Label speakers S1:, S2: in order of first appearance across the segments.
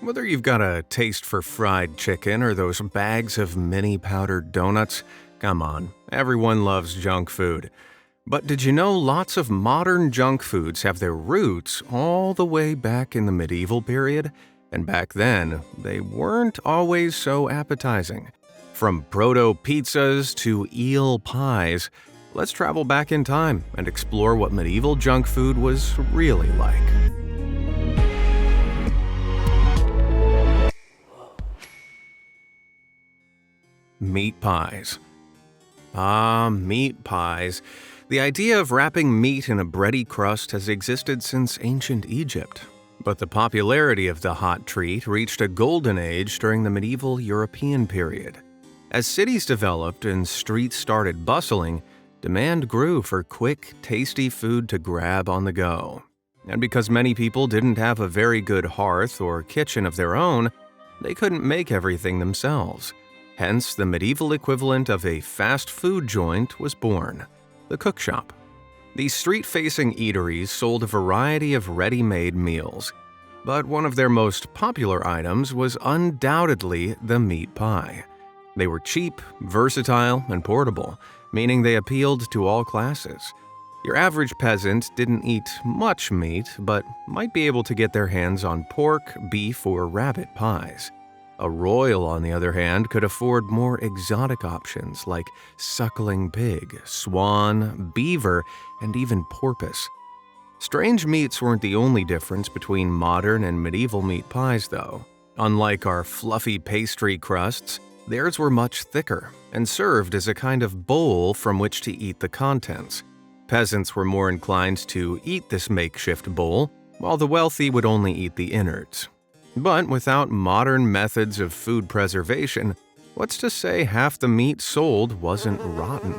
S1: Whether you've got a taste for fried chicken or those bags of mini powdered donuts, come on, everyone loves junk food. But did you know lots of modern junk foods have their roots all the way back in the medieval period? And back then, they weren't always so appetizing. From proto-pizzas to eel pies, let's travel back in time and explore what medieval junk food was really like. Meat pies. Meat pies. The idea of wrapping meat in a bready crust has existed since ancient Egypt. But the popularity of the hot treat reached a golden age during the medieval European period. As cities developed and streets started bustling, demand grew for quick, tasty food to grab on the go. And because many people didn't have a very good hearth or kitchen of their own, they couldn't make everything themselves. Hence, the medieval equivalent of a fast food joint was born, the cook shop. These street-facing eateries sold a variety of ready-made meals, but one of their most popular items was undoubtedly the meat pie. They were cheap, versatile, and portable, meaning they appealed to all classes. Your average peasant didn't eat much meat, but might be able to get their hands on pork, beef, or rabbit pies. A royal, on the other hand, could afford more exotic options like suckling pig, swan, beaver, and even porpoise. Strange meats weren't the only difference between modern and medieval meat pies, though. Unlike our fluffy pastry crusts, theirs were much thicker and served as a kind of bowl from which to eat the contents. Peasants were more inclined to eat this makeshift bowl, while the wealthy would only eat the innards. But without modern methods of food preservation, what's to say half the meat sold wasn't rotten?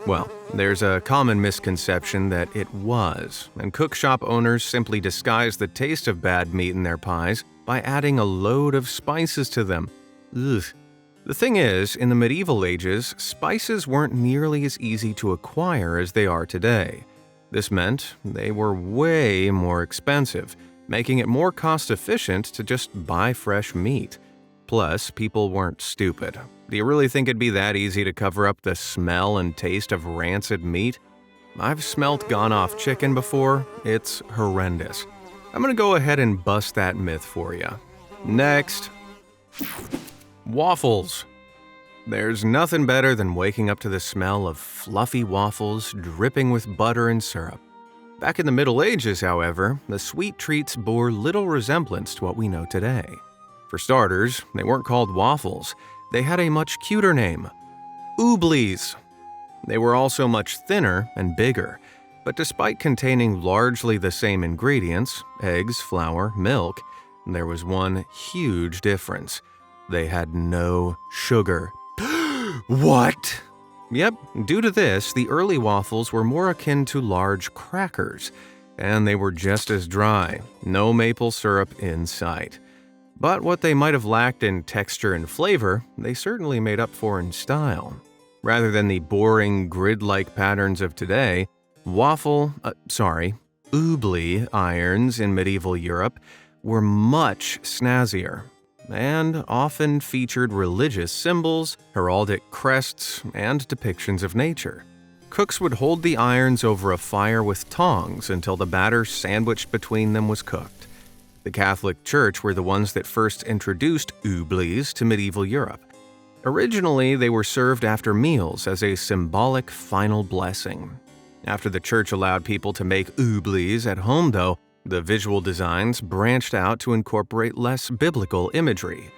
S1: Well, there's a common misconception that it was, and cook shop owners simply disguise the taste of bad meat in their pies by adding a load of spices to them. Ugh. The thing is, in the medieval ages, spices weren't nearly as easy to acquire as they are today. This meant they were way more expensive, making it more cost-efficient to just buy fresh meat. Plus, people weren't stupid. Do you really think it'd be that easy to cover up the smell and taste of rancid meat? I've smelt gone-off chicken before. It's horrendous. I'm gonna go ahead and bust that myth for you. Next. Waffles. There's nothing better than waking up to the smell of fluffy waffles dripping with butter and syrup. Back in the Middle Ages, however, the sweet treats bore little resemblance to what we know today. For starters, they weren't called waffles. They had a much cuter name, ooblies. They were also much thinner and bigger, but despite containing largely the same ingredients, eggs, flour, milk, there was one huge difference. They had no sugar. What? Yep, due to this, the early waffles were more akin to large crackers, and they were just as dry, no maple syrup in sight. But what they might have lacked in texture and flavor, they certainly made up for in style. Rather than the boring, grid-like patterns of today, oobly irons in medieval Europe were much snazzier, and often featured religious symbols, heraldic crests, and depictions of nature. Cooks would hold the irons over a fire with tongs until the batter sandwiched between them was cooked. The Catholic Church were the ones that first introduced ooblies to medieval Europe. Originally, they were served after meals as a symbolic final blessing. After the Church allowed people to make ooblies at home, though, the visual designs branched out to incorporate less biblical imagery.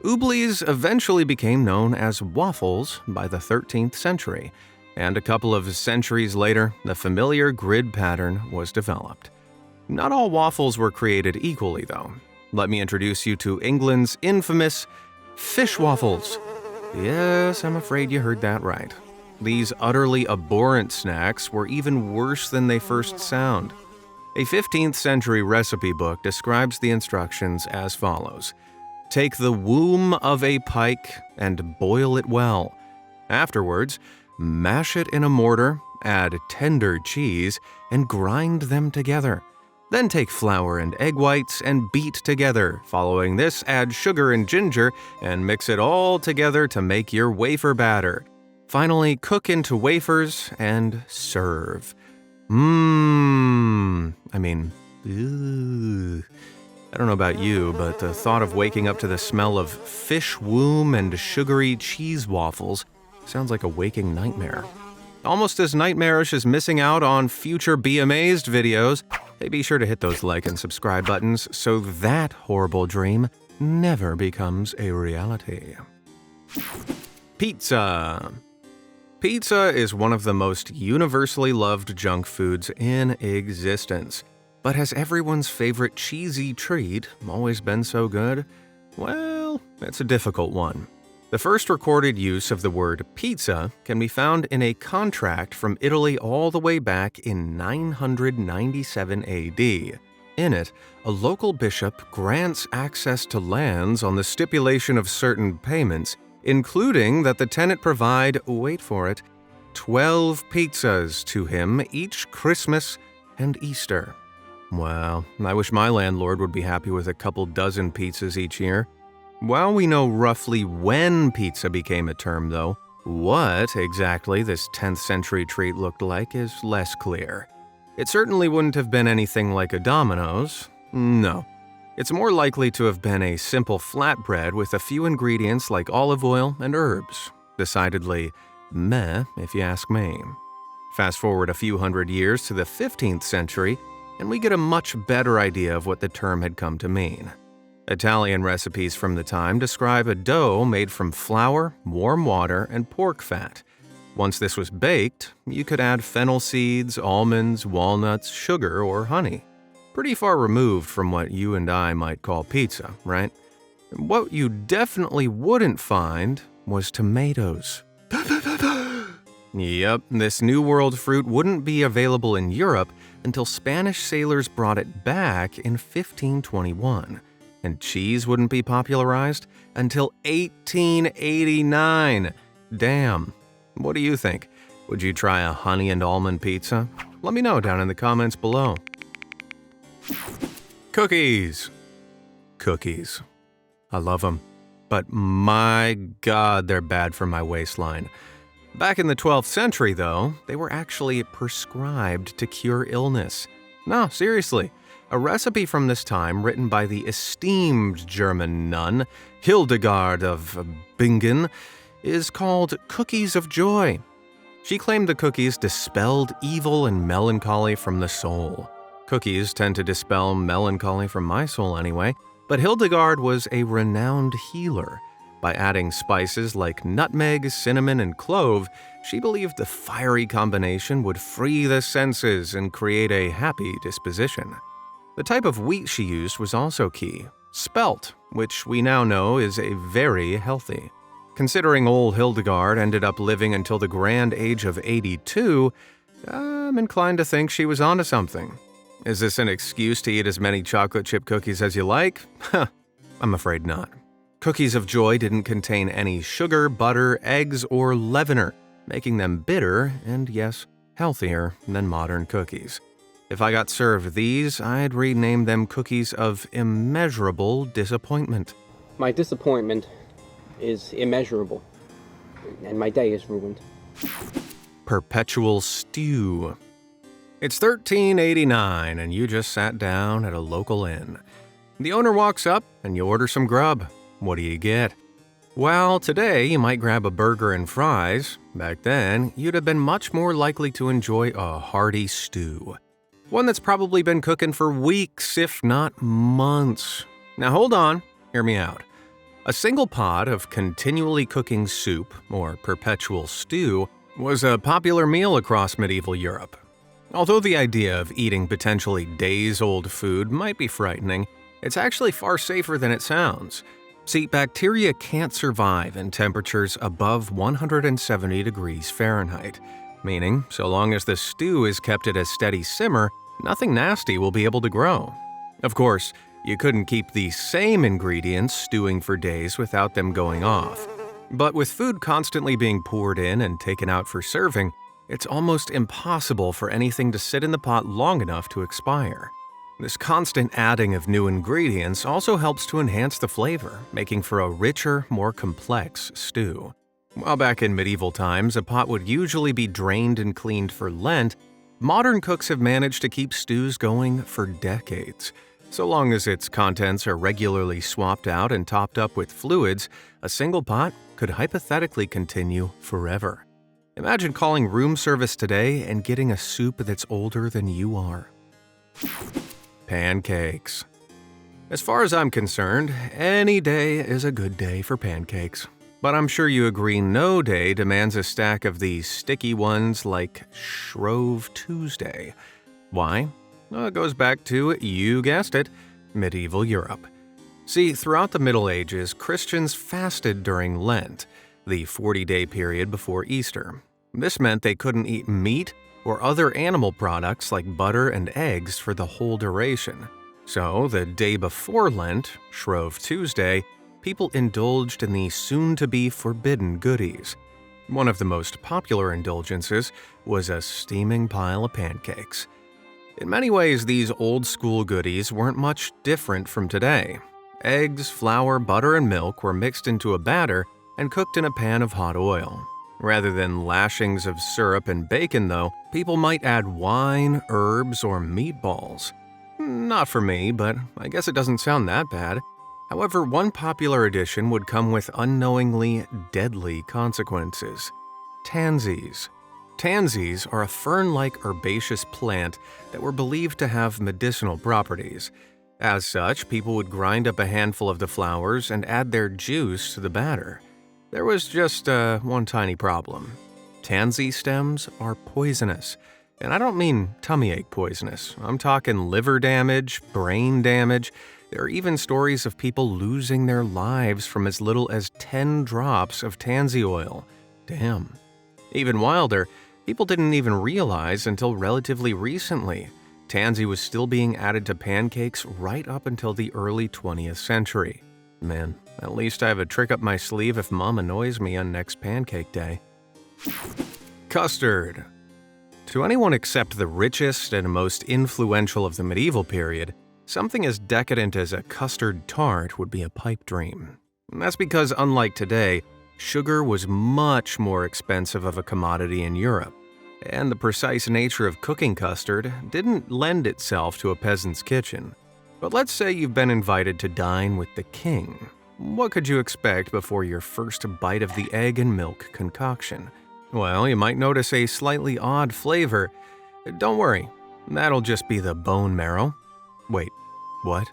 S1: Ooblies eventually became known as waffles by the 13th century, and a couple of centuries later, the familiar grid pattern was developed. Not all waffles were created equally, though. Let me introduce you to England's infamous fish waffles. Yes, I'm afraid you heard that right. These utterly abhorrent snacks were even worse than they first sound. A 15th century recipe book describes the instructions as follows. Take the womb of a pike and boil it well. Afterwards, mash it in a mortar, add tender cheese, and grind them together. Then take flour and egg whites and beat together. Following this, add sugar and ginger and mix it all together to make your wafer batter. Finally, cook into wafers and serve. I don't know about you, but the thought of waking up to the smell of fish womb and sugary cheese waffles sounds like a waking nightmare. Almost as nightmarish as missing out on future Be Amazed videos. Hey, be sure to hit those like and subscribe buttons so that horrible dream never becomes a reality. Pizza. Pizza is one of the most universally loved junk foods in existence. But has everyone's favorite cheesy treat always been so good? Well, it's a difficult one. The first recorded use of the word pizza can be found in a contract from Italy all the way back in 997 AD. In it, a local bishop grants access to lands on the stipulation of certain payments, including that the tenant provide, wait for it, 12 pizzas to him each Christmas and Easter. Well, I wish my landlord would be happy with a couple dozen pizzas each year. While we know roughly when pizza became a term, though, what exactly this 10th century treat looked like is less clear. It certainly wouldn't have been anything like a Domino's. No. It's more likely to have been a simple flatbread with a few ingredients like olive oil and herbs. Decidedly meh, if you ask me. Fast forward a few hundred years to the 15th century, and we get a much better idea of what the term had come to mean. Italian recipes from the time describe a dough made from flour, warm water, and pork fat. Once this was baked, you could add fennel seeds, almonds, walnuts, sugar, or honey. Pretty far removed from what you and I might call pizza, right? What you definitely wouldn't find was tomatoes. Yep, this New World fruit wouldn't be available in Europe until Spanish sailors brought it back in 1521. And cheese wouldn't be popularized until 1889. Damn. What do you think? Would you try a honey and almond pizza? Let me know down in the comments below. Cookies. Cookies. I love them. But my God, they're bad for my waistline. Back in the 12th century, though, they were actually prescribed to cure illness. No, seriously. A recipe from this time, written by the esteemed German nun Hildegard of Bingen, is called Cookies of Joy. She claimed the cookies dispelled evil and melancholy from the soul. Cookies tend to dispel melancholy from my soul anyway, but Hildegard was a renowned healer. By adding spices like nutmeg, cinnamon, and clove, she believed the fiery combination would free the senses and create a happy disposition. The type of wheat she used was also key, spelt, which we now know is very healthy. Considering old Hildegard ended up living until the grand age of 82, I'm inclined to think she was onto something. Is this an excuse to eat as many chocolate chip cookies as you like? I'm afraid not. Cookies of Joy didn't contain any sugar, butter, eggs, or leavener, making them bitter and, yes, healthier than modern cookies. If I got served these, I'd rename them cookies of immeasurable disappointment.
S2: My disappointment is immeasurable, and my day is ruined.
S1: Perpetual stew. It's 1389, and you just sat down at a local inn. The owner walks up, and you order some grub. What do you get? Well, today you might grab a burger and fries. Back then, you'd have been much more likely to enjoy a hearty stew. One that's probably been cooking for weeks, if not months. Now hold on, hear me out. A single pot of continually cooking soup, or perpetual stew, was a popular meal across medieval Europe. Although the idea of eating potentially days-old food might be frightening, it's actually far safer than it sounds. See, bacteria can't survive in temperatures above 170 degrees Fahrenheit. Meaning, so long as the stew is kept at a steady simmer, nothing nasty will be able to grow. Of course, you couldn't keep the same ingredients stewing for days without them going off. But with food constantly being poured in and taken out for serving, it's almost impossible for anything to sit in the pot long enough to expire. This constant adding of new ingredients also helps to enhance the flavor, making for a richer, more complex stew. While back in medieval times, a pot would usually be drained and cleaned for Lent, modern cooks have managed to keep stews going for decades. So long as its contents are regularly swapped out and topped up with fluids, a single pot could hypothetically continue forever. Imagine calling room service today and getting a soup that's older than you are. Pancakes. As far as I'm concerned, any day is a good day for pancakes. But I'm sure you agree no day demands a stack of these sticky ones like Shrove Tuesday. Why? Well, it goes back to, you guessed it, medieval Europe. See, throughout the Middle Ages, Christians fasted during Lent, the 40-day period before Easter. This meant they couldn't eat meat or other animal products like butter and eggs for the whole duration. So, the day before Lent, Shrove Tuesday, people indulged in the soon-to-be forbidden goodies. One of the most popular indulgences was a steaming pile of pancakes. In many ways, these old-school goodies weren't much different from today. Eggs, flour, butter, and milk were mixed into a batter and cooked in a pan of hot oil. Rather than lashings of syrup and bacon, though, people might add wine, herbs, or meatballs. Not for me, but I guess it doesn't sound that bad. However, one popular addition would come with unknowingly deadly consequences. Tansies. Tansies are a fern-like herbaceous plant that were believed to have medicinal properties. As such, people would grind up a handful of the flowers and add their juice to the batter. There was just one tiny problem. Tansy stems are poisonous. And I don't mean tummy ache poisonous. I'm talking liver damage, brain damage. There are even stories of people losing their lives from as little as 10 drops of tansy oil. Damn. Even wilder, people didn't even realize until relatively recently. Tansy was still being added to pancakes right up until the early 20th century. Man, at least I have a trick up my sleeve if Mom annoys me on next pancake day. Custard. To anyone except the richest and most influential of the medieval period, something as decadent as a custard tart would be a pipe dream. That's because, unlike today, sugar was much more expensive of a commodity in Europe, and the precise nature of cooking custard didn't lend itself to a peasant's kitchen. But let's say you've been invited to dine with the king. What could you expect before your first bite of the egg and milk concoction? Well, you might notice a slightly odd flavor. Don't worry, that'll just be the bone marrow. Wait, what?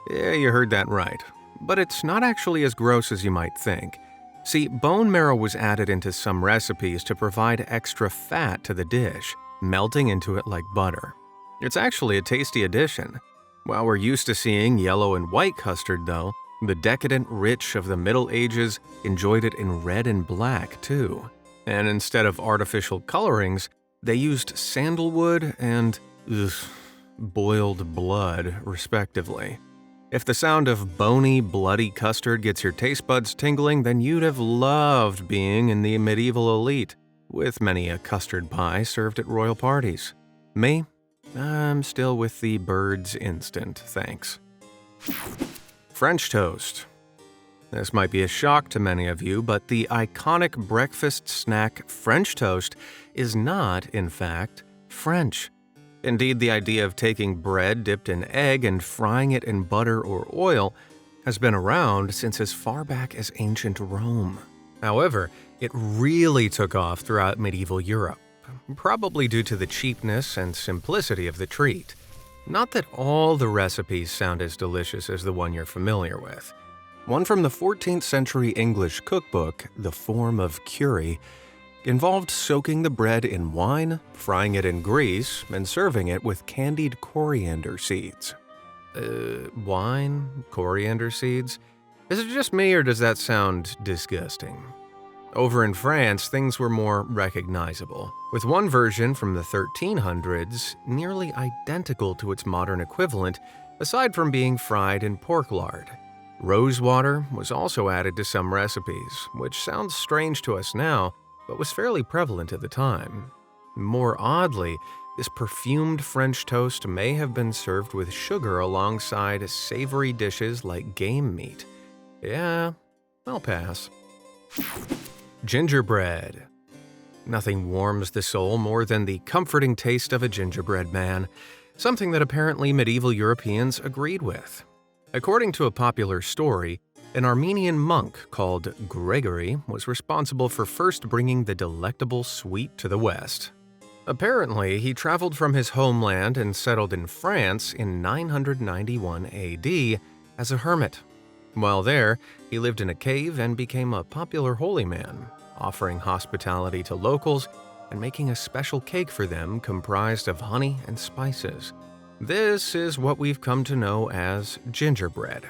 S1: Yeah, you heard that right. But it's not actually as gross as you might think. See, bone marrow was added into some recipes to provide extra fat to the dish, melting into it like butter. It's actually a tasty addition. While we're used to seeing yellow and white custard, though, the decadent rich of the Middle Ages enjoyed it in red and black, too. And instead of artificial colorings, they used sandalwood and boiled blood, respectively. If the sound of bony, bloody custard gets your taste buds tingling, then you'd have loved being in the medieval elite, with many a custard pie served at royal parties. Me? I'm still with the bird's instant, thanks. French toast. This might be a shock to many of you, but the iconic breakfast snack French toast is not, in fact, French. Indeed, the idea of taking bread dipped in egg and frying it in butter or oil has been around since as far back as ancient Rome. However, it really took off throughout medieval Europe, probably due to the cheapness and simplicity of the treat. Not that all the recipes sound as delicious as the one you're familiar with. One from the 14th century English cookbook, The Form of Cury, involved soaking the bread in wine, frying it in grease, and serving it with candied coriander seeds. Wine? Coriander seeds? Is it just me, or does that sound disgusting? Over in France, things were more recognizable, with one version from the 1300s nearly identical to its modern equivalent, aside from being fried in pork lard. Rosewater was also added to some recipes, which sounds strange to us now, but was fairly prevalent at the time. More oddly, This perfumed French toast may have been served with sugar alongside savory dishes like game meat. Yeah, I'll pass. Gingerbread. Nothing warms the soul more than the comforting taste of a gingerbread man, something that apparently medieval Europeans agreed with. According to a popular story, an Armenian monk called Gregory was responsible for first bringing the delectable sweet to the West. Apparently, he traveled from his homeland and settled in France in 991 AD as a hermit. While there, he lived in a cave and became a popular holy man, offering hospitality to locals and making a special cake for them comprised of honey and spices. This is what we've come to know as gingerbread.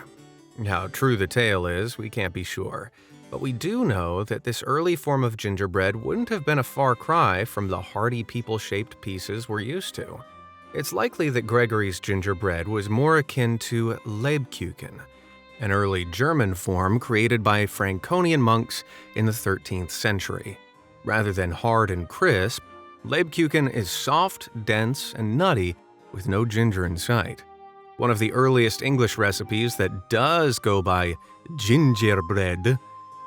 S1: How true the tale is, we can't be sure, but we do know that this early form of gingerbread wouldn't have been a far cry from the hearty people-shaped pieces we're used to. It's likely that Gregory's gingerbread was more akin to Lebkuchen, an early German form created by Franconian monks in the 13th century. Rather than hard and crisp, Lebkuchen is soft, dense, and nutty with no ginger in sight. One of the earliest English recipes that does go by gingerbread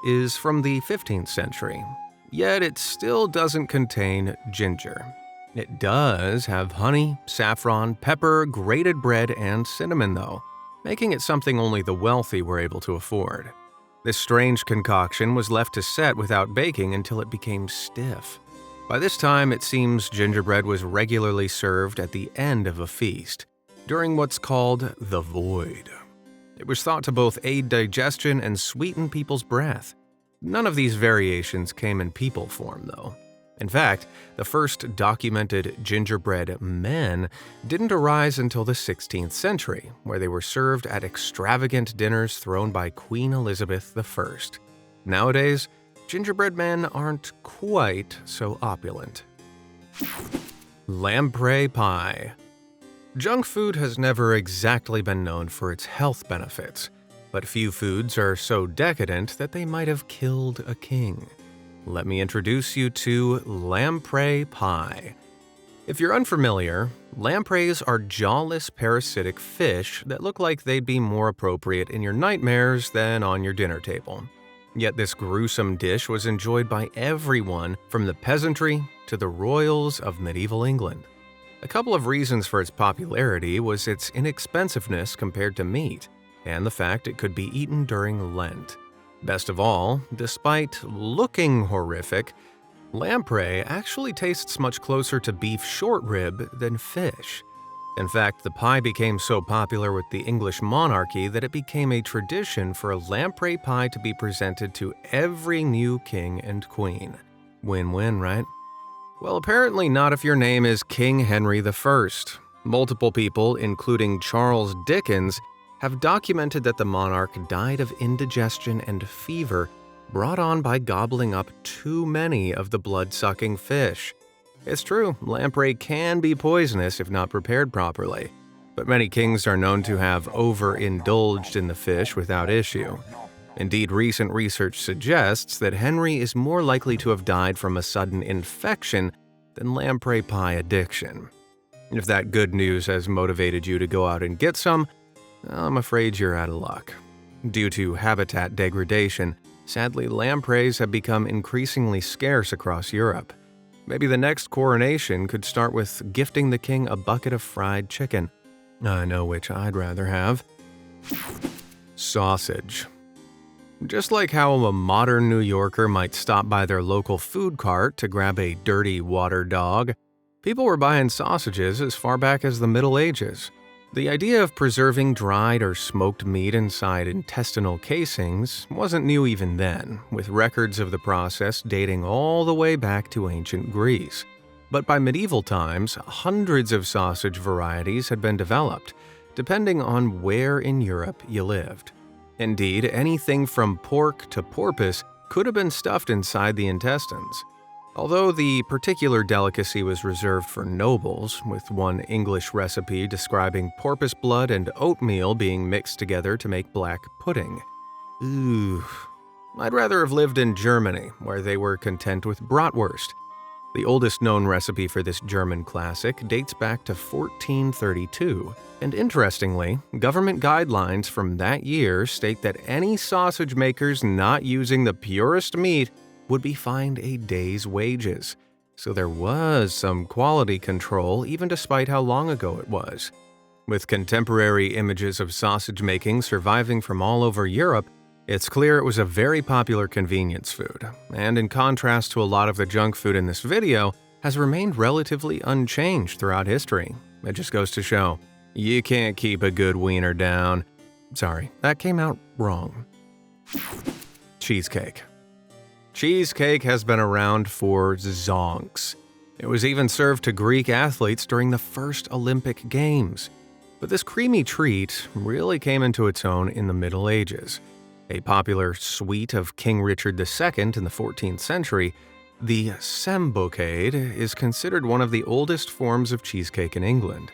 S1: is from the 15th century, yet it still doesn't contain ginger. It does have honey, saffron, pepper, grated bread, and cinnamon though, making it something only the wealthy were able to afford. This strange concoction was left to set without baking until it became stiff. By this time, it seems gingerbread was regularly served at the end of a feast, during what's called the void. It was thought to both aid digestion and sweeten people's breath. None of these variations came in people form, though. In fact, the first documented gingerbread men didn't arise until the 16th century, where they were served at extravagant dinners thrown by Queen Elizabeth I. Nowadays, gingerbread men aren't quite so opulent. Lamprey pie. Junk food has never exactly been known for its health benefits, but few foods are so decadent that they might have killed a king. Let me introduce you to lamprey pie. If you're unfamiliar, lampreys are jawless parasitic fish that look like they'd be more appropriate in your nightmares than on your dinner table. Yet this gruesome dish was enjoyed by everyone from the peasantry to the royals of medieval England. A couple of reasons for its popularity was its inexpensiveness compared to meat, and the fact it could be eaten during Lent. Best of all, despite looking horrific, lamprey actually tastes much closer to beef short rib than fish. In fact, the pie became so popular with the English monarchy that it became a tradition for a lamprey pie to be presented to every new king and queen. Win-win, right? Well, apparently not if your name is King Henry I. Multiple people, including Charles Dickens, have documented that the monarch died of indigestion and fever brought on by gobbling up too many of the blood-sucking fish. It's true, lamprey can be poisonous if not prepared properly, but many kings are known to have overindulged in the fish without issue. Indeed, recent research suggests that Henry is more likely to have died from a sudden infection than lamprey pie addiction. If that good news has motivated you to go out and get some, I'm afraid you're out of luck. Due to habitat degradation, sadly, lampreys have become increasingly scarce across Europe. Maybe the next coronation could start with gifting the king a bucket of fried chicken. I know which I'd rather have. Sausage. Just like how a modern New Yorker might stop by their local food cart to grab a dirty water dog, people were buying sausages as far back as the Middle Ages. The idea of preserving dried or smoked meat inside intestinal casings wasn't new even then, with records of the process dating all the way back to ancient Greece. But by medieval times, hundreds of sausage varieties had been developed, depending on where in Europe you lived. Indeed, anything from pork to porpoise could have been stuffed inside the intestines. Although the particular delicacy was reserved for nobles, with one English recipe describing porpoise blood and oatmeal being mixed together to make black pudding. Ooh. I'd rather have lived in Germany, where they were content with bratwurst. The oldest known recipe for this German classic dates back to 1432, and interestingly, government guidelines from that year state that any sausage makers not using the purest meat would be fined a day's wages. So there was some quality control even despite how long ago it was. With contemporary images of sausage making surviving from all over Europe, it's clear it was a very popular convenience food, and in contrast to a lot of the junk food in this video, has remained relatively unchanged throughout history. It just goes to show, you can't keep a good wiener down. Sorry, that came out wrong. Cheesecake. Cheesecake has been around for zonks. It was even served to Greek athletes during the first Olympic Games. But this creamy treat really came into its own in the Middle Ages. A popular sweet of King Richard II in the 14th century, the Sambocade is considered one of the oldest forms of cheesecake in England.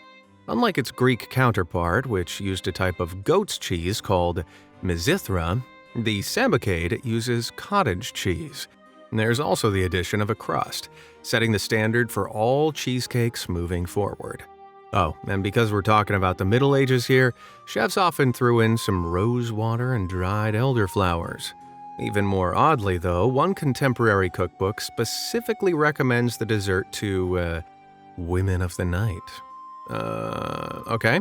S1: Unlike its Greek counterpart, which used a type of goat's cheese called Mizithra, the Sambocade uses cottage cheese. There's also the addition of a crust, setting the standard for all cheesecakes moving forward. Oh, and because we're talking about the Middle Ages here, chefs often threw in some rose water and dried elderflowers. Even more oddly, though, one contemporary cookbook specifically recommends the dessert to, women of the night. Okay.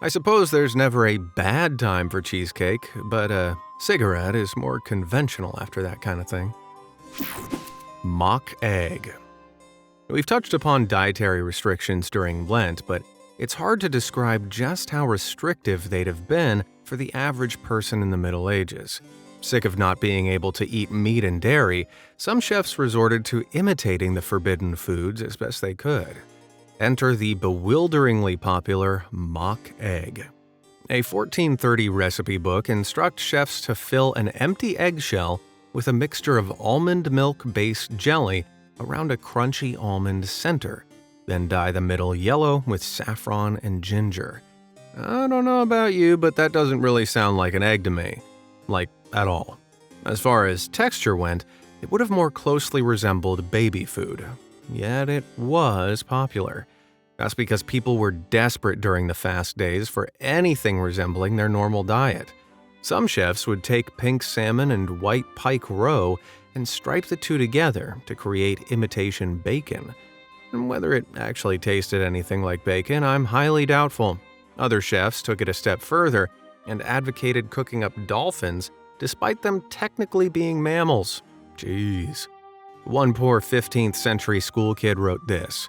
S1: I suppose there's never a bad time for cheesecake, but a cigarette is more conventional after that kind of thing. Mock egg. We've touched upon dietary restrictions during Lent, but it's hard to describe just how restrictive they'd have been for the average person in the Middle Ages. Sick of not being able to eat meat and dairy, some chefs resorted to imitating the forbidden foods as best they could. Enter the bewilderingly popular mock egg. A 1430 recipe book instructs chefs to fill an empty eggshell with a mixture of almond milk-based jelly around a crunchy almond center, then dye the middle yellow with saffron and ginger. I don't know about you, but that doesn't really sound like an egg to me. Like, at all. As far as texture went, it would have more closely resembled baby food. Yet it was popular. That's because people were desperate during the fast days for anything resembling their normal diet. Some chefs would take pink salmon and white pike roe and stripe the two together to create imitation bacon. And whether it actually tasted anything like bacon, I'm highly doubtful. Other chefs took it a step further and advocated cooking up dolphins despite them technically being mammals. Jeez. One poor 15th century school kid wrote this: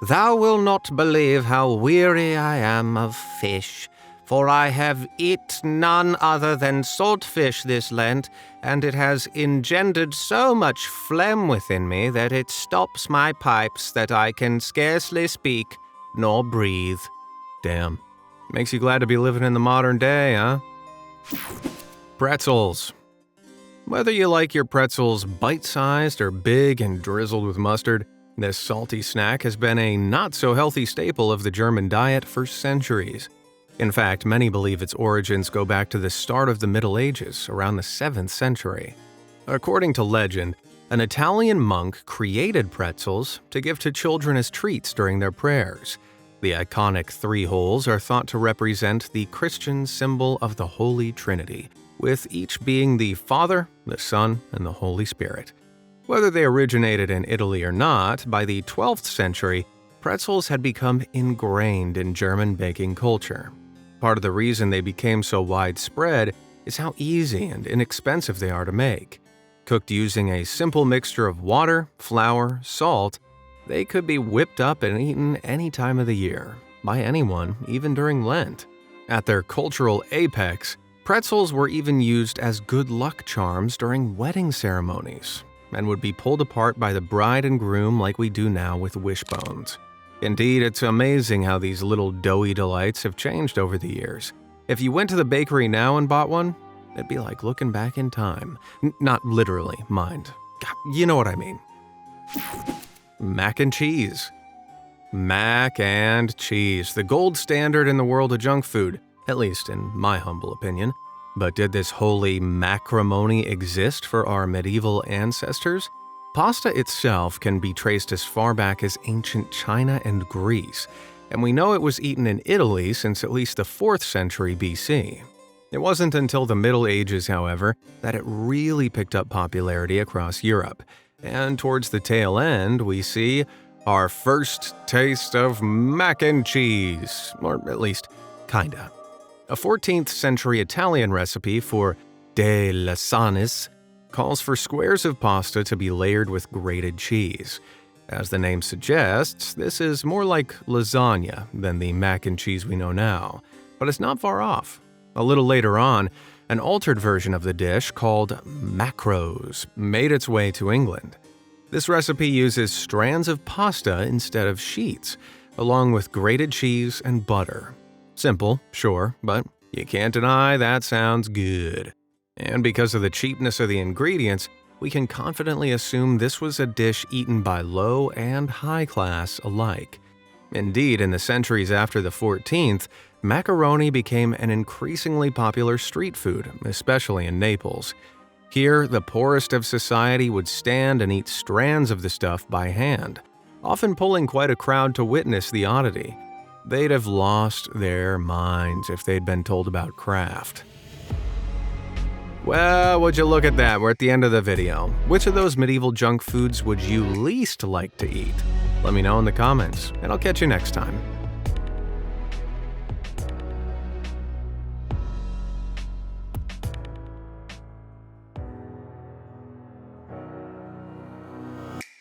S1: "Thou wilt not believe how weary I am of fish, for I have eat none other than salt fish this Lent, and it has engendered so much phlegm within me that it stops my pipes that I can scarcely speak nor breathe." Damn. Makes you glad to be living in the modern day, huh? Pretzels. Whether you like your pretzels bite-sized or big and drizzled with mustard, this salty snack has been a not-so-healthy staple of the German diet for centuries. In fact, many believe its origins go back to the start of the Middle Ages, around the 7th century. According to legend, an Italian monk created pretzels to give to children as treats during their prayers. The iconic 3 holes are thought to represent the Christian symbol of the Holy Trinity, with each being the Father, the Son, and the Holy Spirit. Whether they originated in Italy or not, by the 12th century, pretzels had become ingrained in German baking culture. Part of the reason they became so widespread is how easy and inexpensive they are to make. Cooked using a simple mixture of water, flour, salt, they could be whipped up and eaten any time of the year, by anyone, even during Lent. At their cultural apex, pretzels were even used as good luck charms during wedding ceremonies, and would be pulled apart by the bride and groom like we do now with wishbones. Indeed, it's amazing how these little doughy delights have changed over the years. If you went to the bakery now and bought one, it'd be like looking back in time. Not literally, mind. You know what I mean. Mac and cheese. Mac and cheese, the gold standard in the world of junk food, at least in my humble opinion. But did this holy macrimony exist for our medieval ancestors? Pasta itself can be traced as far back as ancient China and Greece, and we know it was eaten in Italy since at least the 4th century BC. It wasn't until the Middle Ages, however, that it really picked up popularity across Europe, and towards the tail end, we see our first taste of mac and cheese, or at least, kinda. A 14th century Italian recipe for de lasagne calls for squares of pasta to be layered with grated cheese. As the name suggests, this is more like lasagna than the mac and cheese we know now, but it's not far off. A little later on, an altered version of the dish called macros made its way to England. This recipe uses strands of pasta instead of sheets, along with grated cheese and butter. Simple, sure, but you can't deny that sounds good. And because of the cheapness of the ingredients, we can confidently assume this was a dish eaten by low and high class alike. Indeed, in the centuries after the 14th, macaroni became an increasingly popular street food, especially in Naples. Here, the poorest of society would stand and eat strands of the stuff by hand, often pulling quite a crowd to witness the oddity. They'd have lost their minds if they'd been told about craft. Well, would you look at that? We're at the end of the video. Which of those medieval junk foods would you least like to eat? Let me know in the comments, and I'll catch you next time.